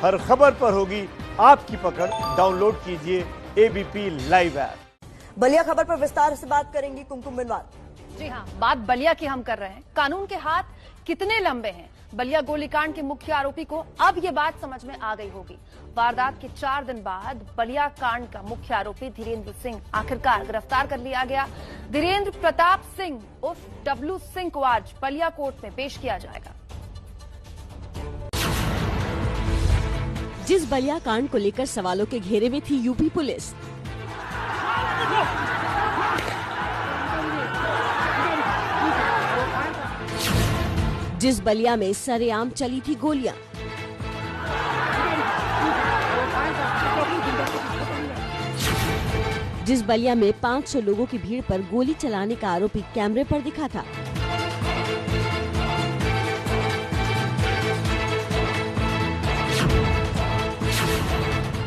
हर खबर पर होगी आपकी पकड़। डाउनलोड कीजिए एबीपी लाइव ऐप। बलिया खबर पर विस्तार से बात करेंगी कुमकुम बिनवाल। जी हां, बात बलिया की हम कर रहे हैं। कानून के हाथ कितने लंबे हैं? बलिया गोलीकांड के मुख्य आरोपी को अब ये बात समझ में आ गई होगी। वारदात के 4 दिन बाद बलिया कांड का मुख्य आरोपी धीरेन्द्र सिंह आखिरकार गिरफ्तार कर लिया गया। धीरेन्द्र प्रताप सिंह उर्फ डब्लू सिंह को आज बलिया कोर्ट में पेश किया जाएगा। जिस बलिया कांड को लेकर सवालों के घेरे में थी यूपी पुलिस, जिस बलिया में सरेआम चली थी गोलियां, जिस बलिया में 500 लोगों की भीड़ पर गोली चलाने का आरोपी कैमरे पर दिखा था,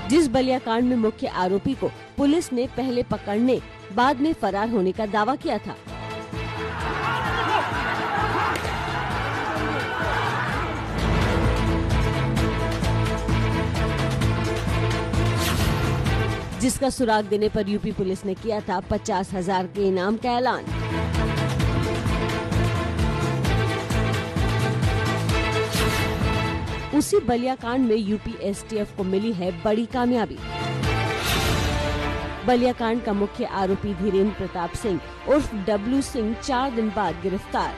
जिस बलिया कांड में मुख्य आरोपी को पुलिस ने पहले पकड़ने बाद में फरार होने का दावा किया था, जिसका सुराग देने पर यूपी पुलिस ने किया था 50,000 के इनाम का ऐलान। उसी बलिया कांड में यूपी एसटीएफ को मिली है बड़ी कामयाबी। बलिया कांड का मुख्य आरोपी धीरेन्द्र प्रताप सिंह उर्फ डब्लू सिंह 4 दिन बाद गिरफ्तार।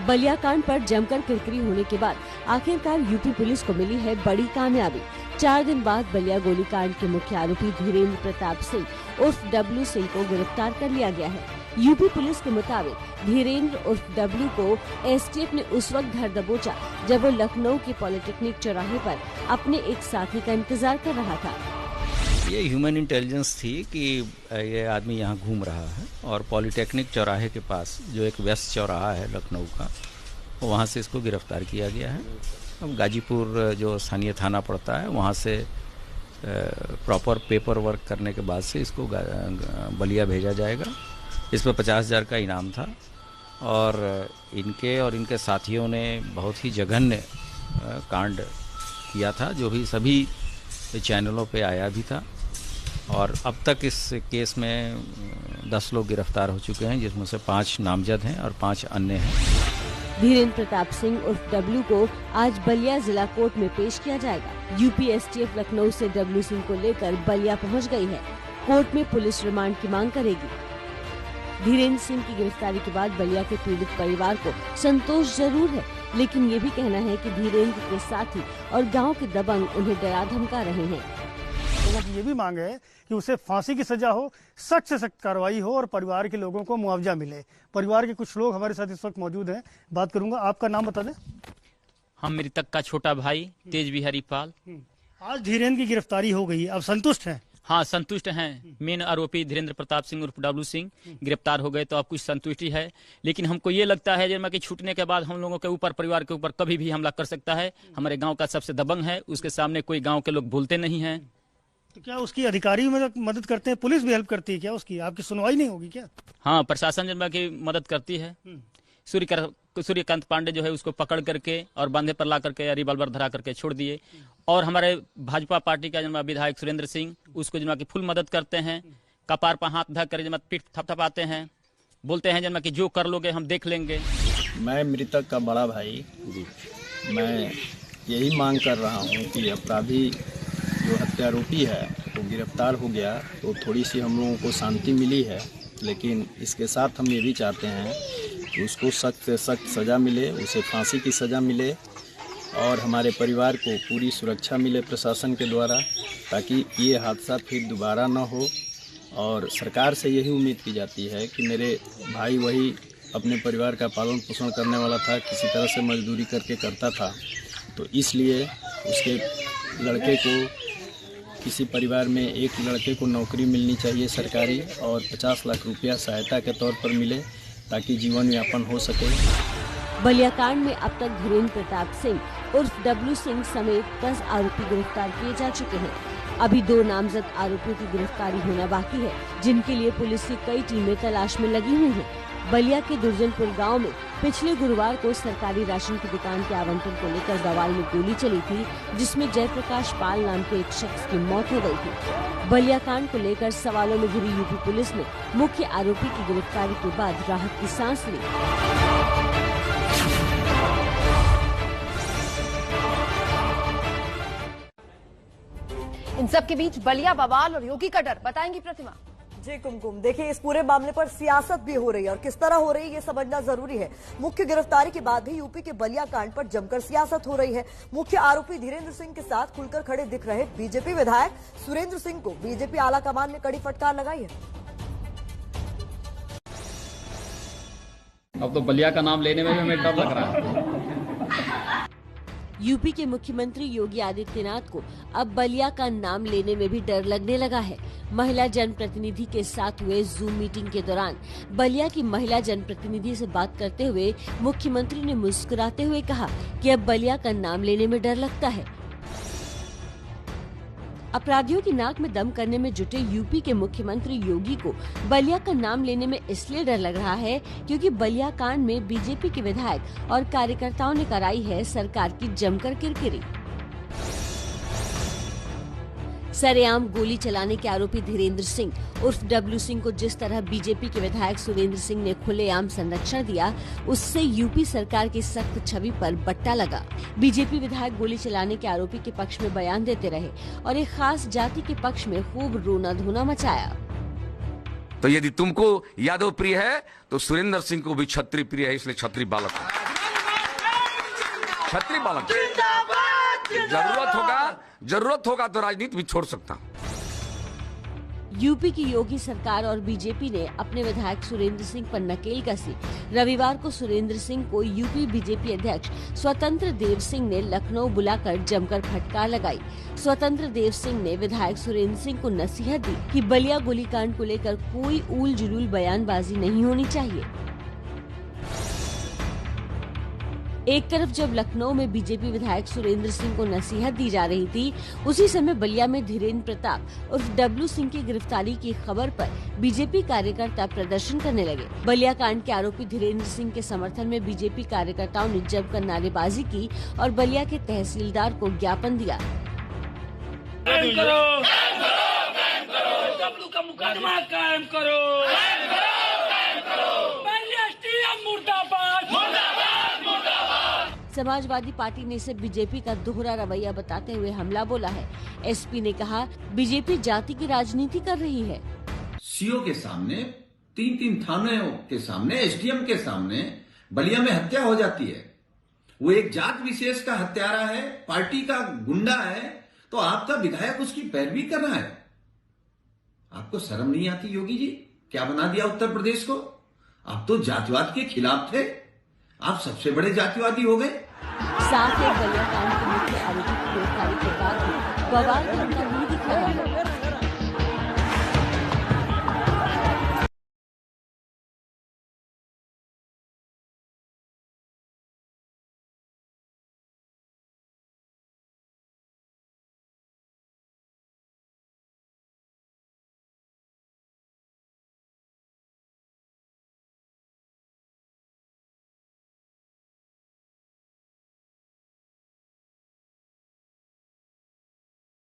बलिया कांड पर जमकर किरकिरी होने के बाद आखिरकार यूपी पुलिस को मिली है बड़ी कामयाबी। 4 दिन बाद बलिया गोलीकांड के मुख्य आरोपी धीरेन्द्र प्रताप सिंह उर्फ डब्लू सिंह को गिरफ्तार कर लिया गया है। यूपी पुलिस के मुताबिक धीरेन्द्र उर्फ डब्लू को एसटीएफ ने उस वक्त घर दबोचा जब वो लखनऊ के पॉलिटेक्निक चौराहे पर अपने एक साथी का इंतजार कर रहा था। ये ह्यूमन इंटेलिजेंस थी कि ये आदमी यहाँ घूम रहा है और पॉलिटेक्निक चौराहे के पास जो एक व्यस्त चौराहा है लखनऊ का, वहाँ से इसको गिरफ्तार किया गया है। अब गाजीपुर जो स्थानीय थाना पड़ता है वहाँ से प्रॉपर पेपर वर्क करने के बाद से इसको बलिया भेजा जाएगा। इस पर 50,000 का इनाम था और इनके साथियों ने बहुत ही जघन्य कांड किया था जो भी सभी चैनलों पे आया भी था। और अब तक इस केस में 10 लोग गिरफ्तार हो चुके हैं, जिसमें से 5 नामजद हैं और 5 अन्य हैं। धीरेन्द्र प्रताप सिंह उर्फ डब्लू को आज बलिया जिला कोर्ट में पेश किया जाएगा। यूपी एसटीएफ लखनऊ से डब्लू सिंह को लेकर बलिया पहुंच गई है। कोर्ट में पुलिस रिमांड की मांग करेगी। धीरेन्द्र सिंह की गिरफ्तारी के बाद बलिया के पीड़ित परिवार को संतोष जरूर है, लेकिन ये भी कहना है कि धीरेन्द्र के साथी और गांव के दबंग उन्हें डरा धमका रहे हैं। लोगों की ये भी मांग है कि उसे फांसी की सजा हो, सख्त से सख्त कार्रवाई हो और परिवार के लोगों को मुआवजा मिले। परिवार के कुछ लोग हमारे साथ इस वक्त मौजूद हैं, बात करूंगा। आपका नाम बता दें। हम मृतक का छोटा भाई तेज बिहारी पाल। आज धीरेन्द्र की गिरफ्तारी हो गई है, अब संतुष्ट हैं? हाँ, संतुष्ट हैं। मेन आरोपी धीरेन्द्र प्रताप सिंह उर्फ डब्लू सिंह गिरफ्तार हो गए तो अब कुछ संतुष्टि है, लेकिन हमको ये लगता है जब कि छूटने के बाद हम लोगों के ऊपर, परिवार के ऊपर कभी भी हमला कर सकता है। हमारे गांव का सबसे दबंग है, उसके सामने कोई गांव के लोग भूलते नहीं हैं। तो क्या उसकी अधिकारी मदद करते हैं? पुलिस भी हेल्प करती है क्या? उसकी आपकी सुनवाई नहीं होगी क्या? हाँ, प्रशासन जब की मदद करती है। सूर्यकांत पांडे जो है उसको पकड़ करके और बांधे पर ला करके रिवॉल्वर धरा करके छोड़ दिए। और हमारे भाजपा पार्टी का जन्म विधायक सुरेंद्र सिंह उसको जन्म की फुल मदद करते हैं। कपार पर हाथ धर कर जन्म पीठ थपथपाते हैं, बोलते हैं जन्म की जो कर लोगे हम देख लेंगे। मैं मृतक का बड़ा भाई, मैं यही मांग कर रहा हूँ कि अपराधी जो हत्यारोपी है वो गिरफ्तार हो गया तो थोड़ी सी हम लोगों को शांति मिली है, लेकिन इसके साथ हम ये भी चाहते हैं कि उसको सख्त से सख्त सज़ा मिले, उसे फांसी की सज़ा मिले और हमारे परिवार को पूरी सुरक्षा मिले प्रशासन के द्वारा, ताकि ये हादसा फिर दोबारा ना हो। और सरकार से यही उम्मीद की जाती है कि मेरे भाई वही अपने परिवार का पालन पोषण करने वाला था, किसी तरह से मजदूरी करके करता था, तो इसलिए उसके लड़के को, किसी परिवार में एक लड़के को नौकरी मिलनी चाहिए सरकारी और 50 लाख रुपया सहायता के तौर पर मिले ताकि जीवन यापन हो सके। बलिया कांड में अब तक धीरेन्द्र प्रताप सिंह उर्फ डब्लू सिंह समेत 10 आरोपी गिरफ्तार किए जा चुके हैं। अभी 2 नामजद आरोपियों की गिरफ्तारी होना बाकी है, जिनके लिए पुलिस की कई टीमें तलाश में लगी हुई हैं। बलिया के दुर्जनपुर गांव में पिछले गुरुवार को सरकारी राशन की दुकान के आवंटन को लेकर बवाल में गोली चली थी, जिसमें जयप्रकाश पाल नाम के एक शख्स की मौत हो गई थी। बलिया कांड को लेकर सवालों में घिरी यूपी पुलिस ने मुख्य आरोपी की गिरफ्तारी के बाद राहत की सांस ली। इन सब के बीच बलिया बवाल और योगी का डर, बताएंगी प्रतिमा। जी कुमकुम, देखिए इस पूरे मामले पर सियासत भी हो रही है और किस तरह हो रही है ये समझना जरूरी है। मुख्य गिरफ्तारी के बाद भी यूपी के बलिया कांड पर जमकर सियासत हो रही है। मुख्य आरोपी धीरेन्द्र सिंह के साथ खुलकर खड़े दिख रहे बीजेपी विधायक सुरेंद्र सिंह को बीजेपी आलाकमान ने कड़ी फटकार लगाई है। अब तो बलिया का नाम लेने में भी हमें डर लग रहा है। यूपी के मुख्यमंत्री योगी आदित्यनाथ को अब बलिया का नाम लेने में भी डर लगने लगा है। महिला जनप्रतिनिधि के साथ हुए जूम मीटिंग के दौरान बलिया की महिला जनप्रतिनिधि से बात करते हुए मुख्यमंत्री ने मुस्कुराते हुए कहा कि अब बलिया का नाम लेने में डर लगता है। अपराधियों की नाक में दम करने में जुटे यूपी के मुख्यमंत्री योगी को बलिया का नाम लेने में इसलिए डर लग रहा है क्योंकि बलिया कांड में बीजेपी के विधायक और कार्यकर्ताओं ने कराई है सरकार की जमकर किरकिरी। सरेआम गोली चलाने के आरोपी धीरेन्द्र सिंह उर्फ डब्लू सिंह को जिस तरह बीजेपी के विधायक सुरेंद्र सिंह ने खुलेआम संरक्षण दिया, उससे यूपी सरकार की सख्त छवि पर बट्टा लगा। बीजेपी विधायक गोली चलाने के आरोपी के पक्ष में बयान देते रहे और एक खास जाति के पक्ष में खूब रोना धोना मचाया। तो यदि तुमको यादव प्रिय है तो सुरेंद्र सिंह को भी छत्री प्रिय है, इसलिए छत्री बालक छत्री बालक जरूरत होगा तो राजनीति भी छोड़ सकता। यूपी की योगी सरकार और बीजेपी ने अपने विधायक सुरेंद्र सिंह पर नकेल कसी। रविवार को सुरेंद्र सिंह को यूपी बीजेपी अध्यक्ष स्वतंत्र देव सिंह ने लखनऊ बुलाकर जमकर फटकार लगाई। स्वतंत्र देव सिंह ने विधायक सुरेंद्र सिंह को नसीहत दी कि बलिया गोलीकांड को लेकर कोई ऊल जुलूल बयानबाजी नहीं होनी चाहिए। एक तरफ जब लखनऊ में बीजेपी विधायक सुरेंद्र सिंह को नसीहत दी जा रही थी, उसी समय बलिया में धीरेन्द्र प्रताप उर्फ डब्लू सिंह की गिरफ्तारी की खबर पर बीजेपी कार्यकर्ता प्रदर्शन करने लगे। बलिया कांड के आरोपी धीरेन्द्र सिंह के समर्थन में बीजेपी कार्यकर्ताओं ने जमकर नारेबाजी की और बलिया के तहसीलदार को ज्ञापन दिया। डब्लू का मुकदमा कायम करो, समाजवादी पार्टी ने इसे बीजेपी का दोहरा रवैया बताते हुए हमला बोला है। एसपी ने कहा, बीजेपी जाति की राजनीति कर रही है। सीओ के सामने, तीन थानों के सामने, एसडीएम के सामने बलिया में हत्या हो जाती है। वो एक जात विशेष का हत्यारा है, पार्टी का गुंडा है, तो आपका विधायक उसकी पैरवी कर रहा है। आपको शर्म नहीं आती योगी जी? क्या बना दिया उत्तर प्रदेश को? आप तो जातिवाद के खिलाफ थे, आप सबसे बड़े जातिवादी हो गए। साथ ही बलिया कांड के मुख्य आरोपी की गिरफ्तारी के बाद बवाल नहीं दिख रहा है।